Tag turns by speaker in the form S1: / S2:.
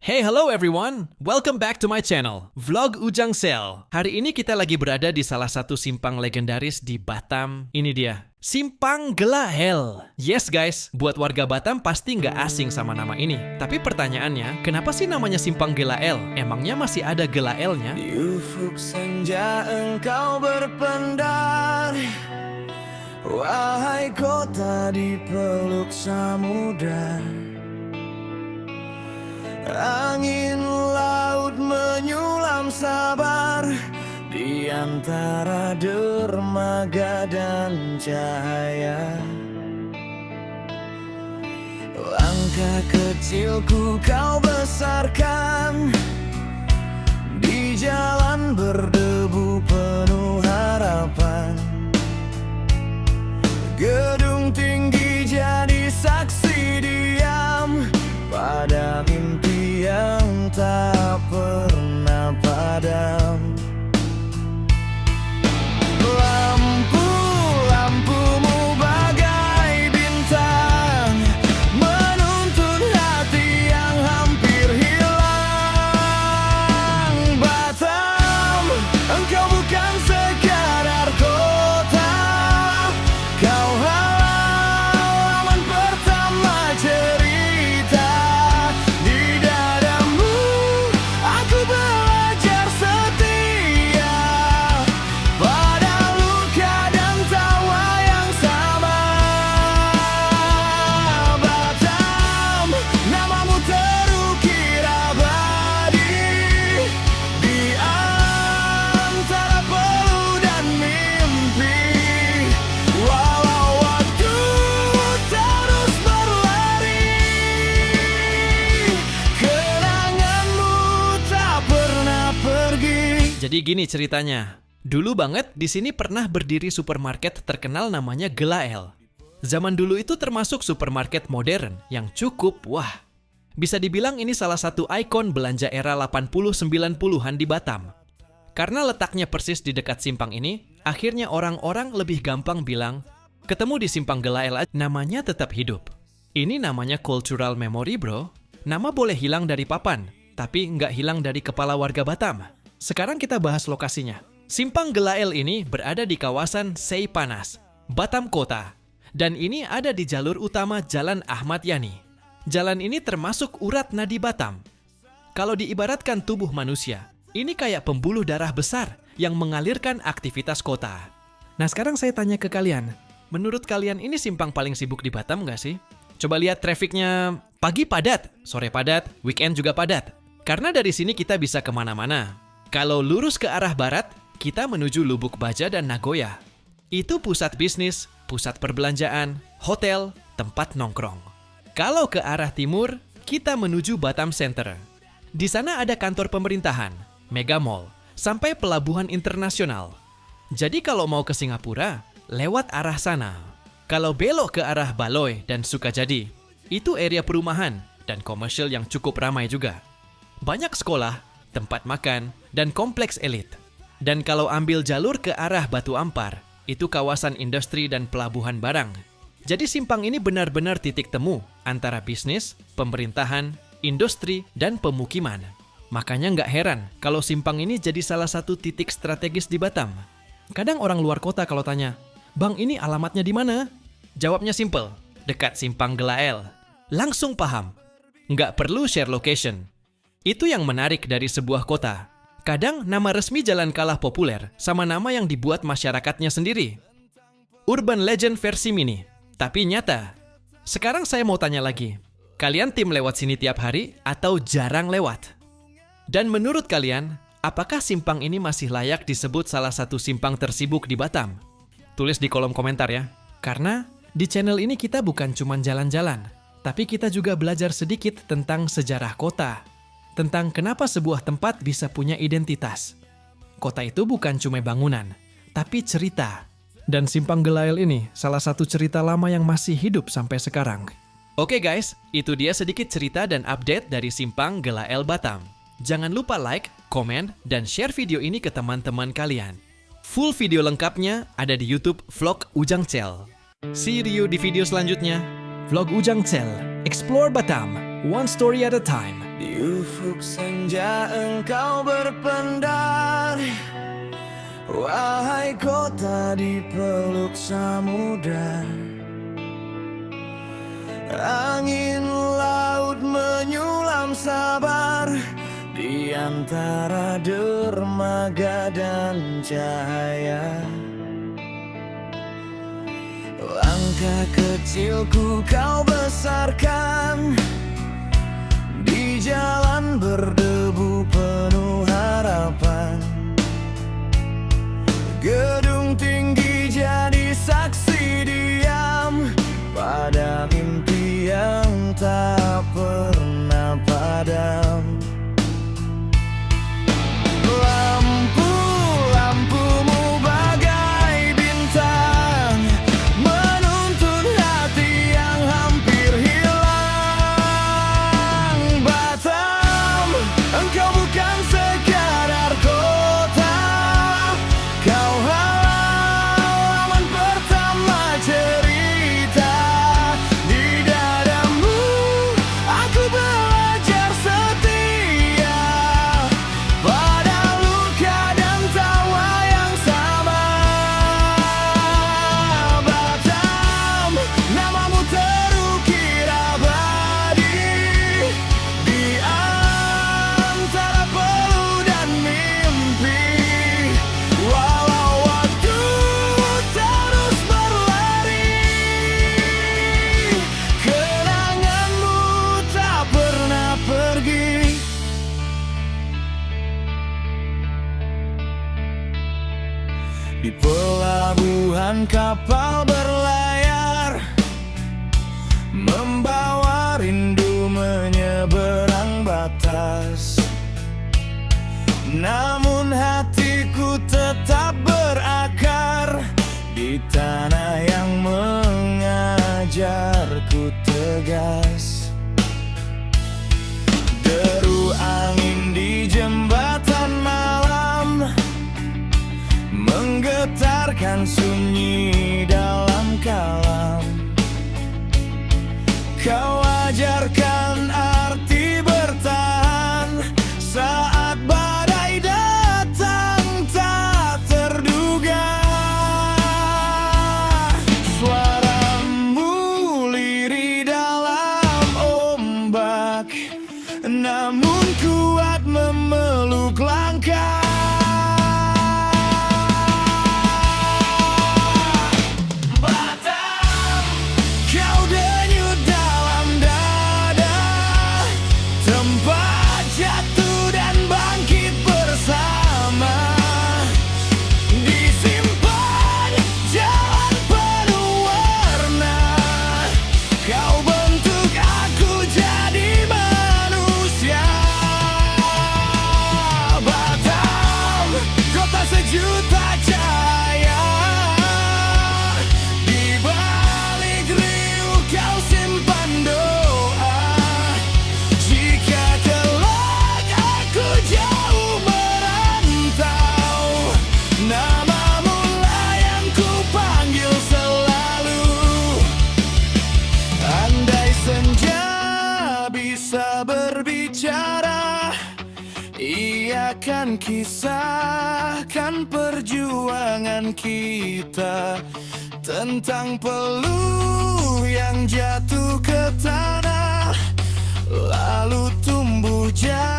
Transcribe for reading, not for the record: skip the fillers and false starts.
S1: Hey, hello everyone! Welcome back to my channel, Vlog Ujang Sel. Hari ini kita lagi berada di salah satu simpang legendaris di Batam. Ini dia, Simpang Gelahel. Yes guys, buat warga Batam pasti nggak asing sama nama ini. Tapi pertanyaannya, kenapa sih namanya Simpang Gelahel? Emangnya masih ada Gelahelnya?
S2: Di ufuk senja engkau berpendar, wahai kota di peluk samudra. Angin laut menyulam sabar di antara dermaga dan cahaya. Langkah kecilku kau besarkan di jalan berdebu penuh harapan. Gedung tinggi jadi saksi diam pada mimpi yang tak pernah padam. Lampu-lampumu bagai bintang menuntun hati yang hampir hilang. Batam, engkau bukan sekadar kota, kau halaman pertama cerita. Di dadamu aku belajar setia pada luka dan tawa yang sama. Batam, namamu terukir abadi di antara peluh dan mimpi. Walau waktu terus berlari, kenanganmu tak pernah pergi.
S1: Jadi gini ceritanya. Dulu banget di sini pernah berdiri supermarket terkenal namanya Gelahel. Zaman dulu itu termasuk supermarket modern yang cukup wah. Bisa dibilang ini salah satu ikon belanja era 80-90-an di Batam. Karena letaknya persis di dekat simpang ini, akhirnya orang-orang lebih gampang bilang, ketemu di Simpang Gelahel aja, namanya tetap hidup. Ini namanya cultural memory bro. Nama boleh hilang dari papan, tapi nggak hilang dari kepala warga Batam. Sekarang kita bahas lokasinya. Simpang Gelahel ini berada di kawasan Seipanas, Batam Kota. Dan ini ada di jalur utama Jalan Ahmad Yani. Jalan ini termasuk urat nadi Batam. Kalau diibaratkan tubuh manusia, ini kayak pembuluh darah besar yang mengalirkan aktivitas kota. Nah sekarang saya tanya ke kalian, menurut kalian ini simpang paling sibuk di Batam nggak sih? Coba lihat trafiknya, pagi padat, sore padat, weekend juga padat. Karena dari sini kita bisa kemana-mana. Kalau lurus ke arah barat, kita menuju Lubuk Baja dan Nagoya. Itu pusat bisnis, pusat perbelanjaan, hotel, tempat nongkrong. Kalau ke arah timur, kita menuju Batam Center. Di sana ada kantor pemerintahan, mega mall, sampai pelabuhan internasional. Jadi kalau mau ke Singapura, lewat arah sana. Kalau belok ke arah Baloi dan Sukajadi, itu area perumahan dan komersial yang cukup ramai juga. Banyak sekolah, tempat makan, dan kompleks elit. Dan kalau ambil jalur ke arah Batu Ampar, itu kawasan industri dan pelabuhan barang. Jadi simpang ini benar-benar titik temu antara bisnis, pemerintahan, industri, dan pemukiman. Makanya nggak heran kalau simpang ini jadi salah satu titik strategis di Batam. Kadang orang luar kota kalau tanya, "Bang, ini alamatnya di mana?" Jawabnya simple, dekat Simpang Gelahel. Langsung paham. Nggak perlu share location. Itu yang menarik dari sebuah kota. Kadang nama resmi jalan kalah populer sama nama yang dibuat masyarakatnya sendiri. Urban legend versi mini, tapi nyata. Sekarang saya mau tanya lagi, kalian tim lewat sini tiap hari atau jarang lewat? Dan menurut kalian, apakah simpang ini masih layak disebut salah satu simpang tersibuk di Batam? Tulis di kolom komentar ya. Karena di channel ini kita bukan cuma jalan-jalan, tapi kita juga belajar sedikit tentang sejarah kota. Tentang kenapa sebuah tempat bisa punya identitas. Kota itu bukan cuma bangunan, tapi cerita. Dan Simpang Gelahel ini salah satu cerita lama yang masih hidup sampai sekarang. Oke guys, itu dia sedikit cerita dan update dari Simpang Gelahel Batam. Jangan lupa like, komen, dan share video ini ke teman-teman kalian. Full video lengkapnya ada di YouTube Vlog Ujang Sel. See you di video selanjutnya. Vlog Ujang Sel, Explore Batam. one story at a time.
S2: Di ufuk senja engkau berpendar, wahai kota di peluk samudra. Angin laut menyulam sabar di antara dermaga dan cahaya. Langkah kecilku kau besarkan di jalan berdebu penuh harapan. Gedung tinggi jadi saksi diam pada mimpi yang tak pernah padam. Lampu-lampumu bagai bintang menuntun hati yang hampir hilang. Batam, engkau bukan sekadar kota, kau halaman pertama cerita. Di dadamu aku belajar setia pada luka dan tawa yang sama. Batam, namamu terukir abadi di antara peluh dan mimpi. Walau waktu terus berlari, kenanganmu tak pernah pergi. Di pelabuhan kapal berlayar, membawa rindu menyeberang batas. Namun hatiku tetap berakar di tanah yang mengajarku tegas. Deru angin di jembatan malam menggetarkan sunyi dalam kalam. Kau ajarkan arti bertahan saat badai datang tak terduga. Suaramu lirih dalam ombak, namun kuat memeluk langkah. Batam, kau denyut dalam dada, tempat jatuh dan bangkit bersama. Disimpan jalan penuh warna, kau bentuk aku jadi manusia. Batam, kota sejuta cahaya, di balik riuh kau simpan doa. Jika kelak aku jauh merantau, namamu lah yang ku panggil selalu. Andai senja bisa berbicara, ia akan kisahkan perjuangan kita tentang peluh yang jatuh ke tanah, lalu tumbuh jadi